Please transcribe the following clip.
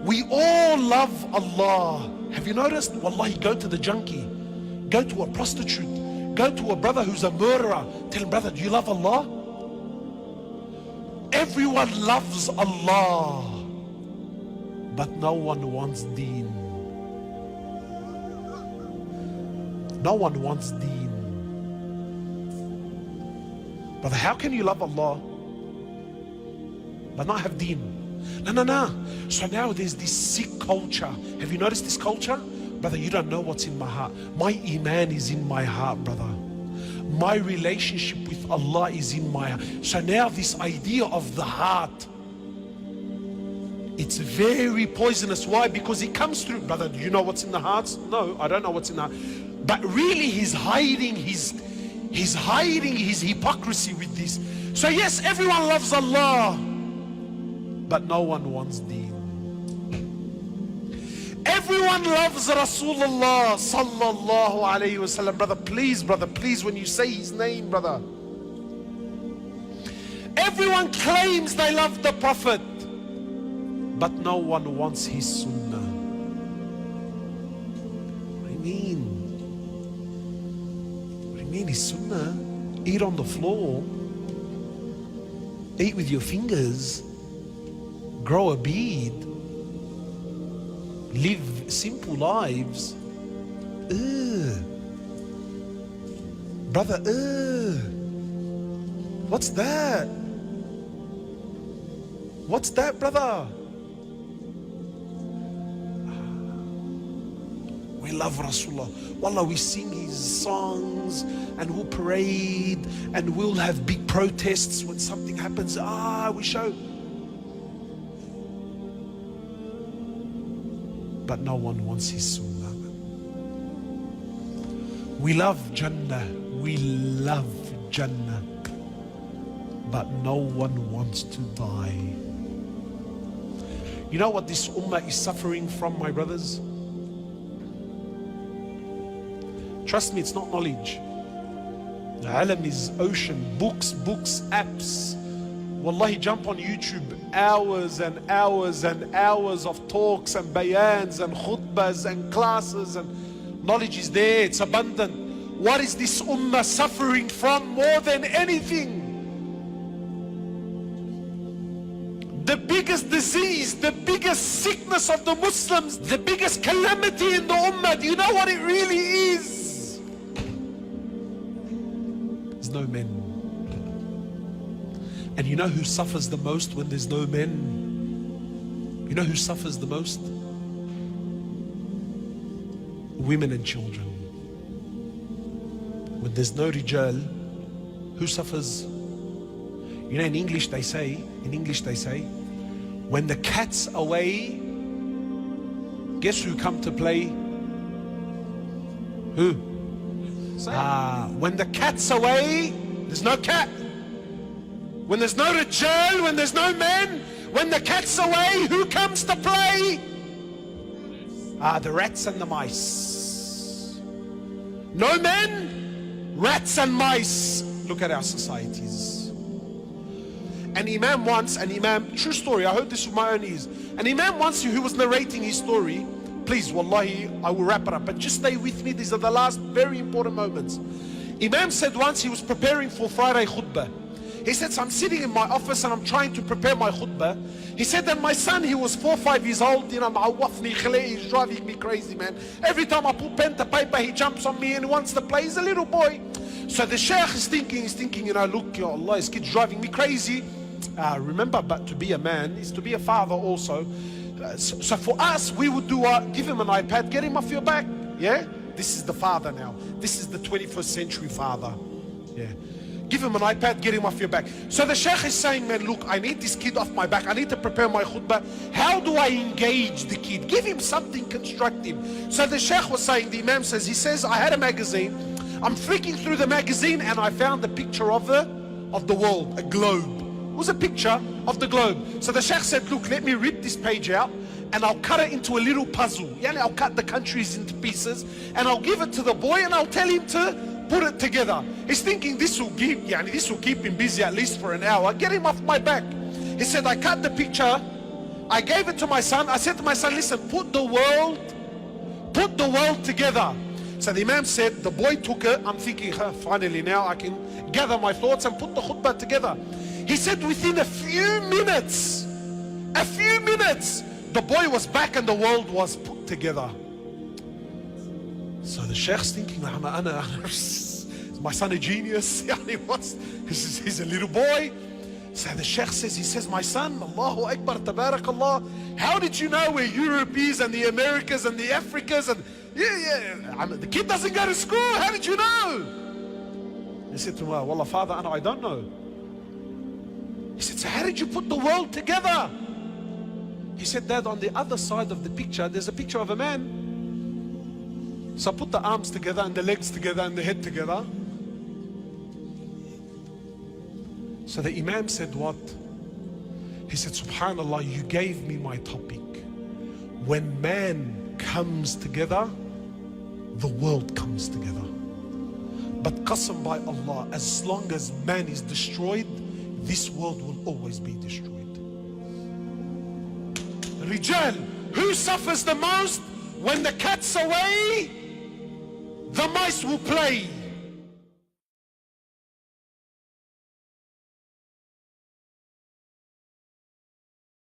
We all love Allah. Have you noticed? Wallahi, go to the junkie, go to a prostitute, go to a brother who's a murderer. Tell him, brother, do you love Allah? Everyone loves Allah, but no one wants deen. No one wants deen. Brother, how can you love Allah but not have deen? No. So now there's this sick culture. Have you noticed this culture? Brother, you don't know what's in my heart. My iman is in my heart, brother. My relationship with Allah is in my heart. So now this idea of the heart, it's very poisonous. Why? Because it comes through. Brother, do you know what's in the hearts? No, I don't know what's in the heart. But really he's hiding his hypocrisy with this. So yes, everyone loves Allah, but no one wants deen. Everyone loves Rasulullah sallallahu alayhi wasallam. Brother, please, when you say his name, brother. Everyone claims they love the Prophet, but no one wants his sunnah. What do you mean? What do you mean his sunnah? Eat on the floor, eat with your fingers, grow a beard, live simple lives. Brother, what's that? What's that, brother? We love Rasulullah. Wallah, we sing his songs and we'll parade and we'll have big protests when something happens. We show. But no one wants his sunnah. We love Jannah, we love Jannah, but no one wants to die. You know what this ummah is suffering from, my brothers? Trust me, it's not knowledge. The alam is ocean, books, apps. Wallahi, jump on YouTube, hours and hours and hours of talks and bayans and khutbahs and classes, and knowledge is there, it's abundant. What is this ummah suffering from more than anything? The biggest disease, the biggest sickness of the Muslims, the biggest calamity in the ummah, do you know what it really is? There's no men. And you know who suffers the most when there's no men? You know who suffers the most? Women and children. When there's no rijal, who suffers? You know, in English they say, when the cat's away, guess who come to play? Who? When the cat's away, there's no cat. When there's no rijal, when there's no men, when the cat's away, who comes to play? The rats and the mice. No men, rats and mice. Look at our societies. An imam once, true story, I heard this with my own ears. An imam once who was narrating his story, please, wallahi, I will wrap it up, but just stay with me, these are the last very important moments. Imam said once he was preparing for Friday khutbah. He said, so I'm sitting in my office and I'm trying to prepare my khutbah. He said that my son, he was 4 or 5 years old, he's driving me crazy, man. Every time I put pen to paper, he jumps on me and he wants to play. He's a little boy. So the sheikh is thinking, you know, look, ya Allah, this kid's driving me crazy. Remember, but to be a man is to be a father also. So for us, we would do give him an iPad, get him off your back. Yeah? This is the father now. This is the 21st century father. Yeah. Give him an iPad, get him off your back. So the sheikh is saying, man, look, I need this kid off my back. I need to prepare my khutbah. How do I engage the kid? Give him something constructive. So the sheikh was saying, the imam says, he says, I had a magazine. I'm flicking through the magazine and I found a picture of the world, a globe. It was a picture of the globe. So the sheikh said, look, let me rip this page out and I'll cut it into a little puzzle. Yeah, I'll cut the countries into pieces and I'll give it to the boy and I'll tell him to put it together. He's thinking this will keep him busy at least for an hour. Get him off my back. He said, I cut the picture I gave it to my son. I said to my son, listen, put the world together. So the Imam said, the boy took it. I'm thinking, finally now I can gather my thoughts and put the khutbah together. He said within a few minutes, the boy was back and the world was put together. So the Sheikh's thinking, is my son a genius? He's a little boy. So the Sheikh says, my son, Allahu Akbar, Tabarakallah, how did you know where Europe is and the Americas and the Africas? And the kid doesn't go to school, how did you know? He said to him, Wallah father, I don't know. He said, so how did you put the world together? He said, Dad, on the other side of the picture, there's a picture of a man. So I put the arms together and the legs together and the head together. So the Imam said what? He said, Subhanallah, you gave me my topic. When man comes together, the world comes together. But qasam by Allah, as long as man is destroyed, this world will always be destroyed. Rijal, who suffers the most? When the cat's away, the mice will play.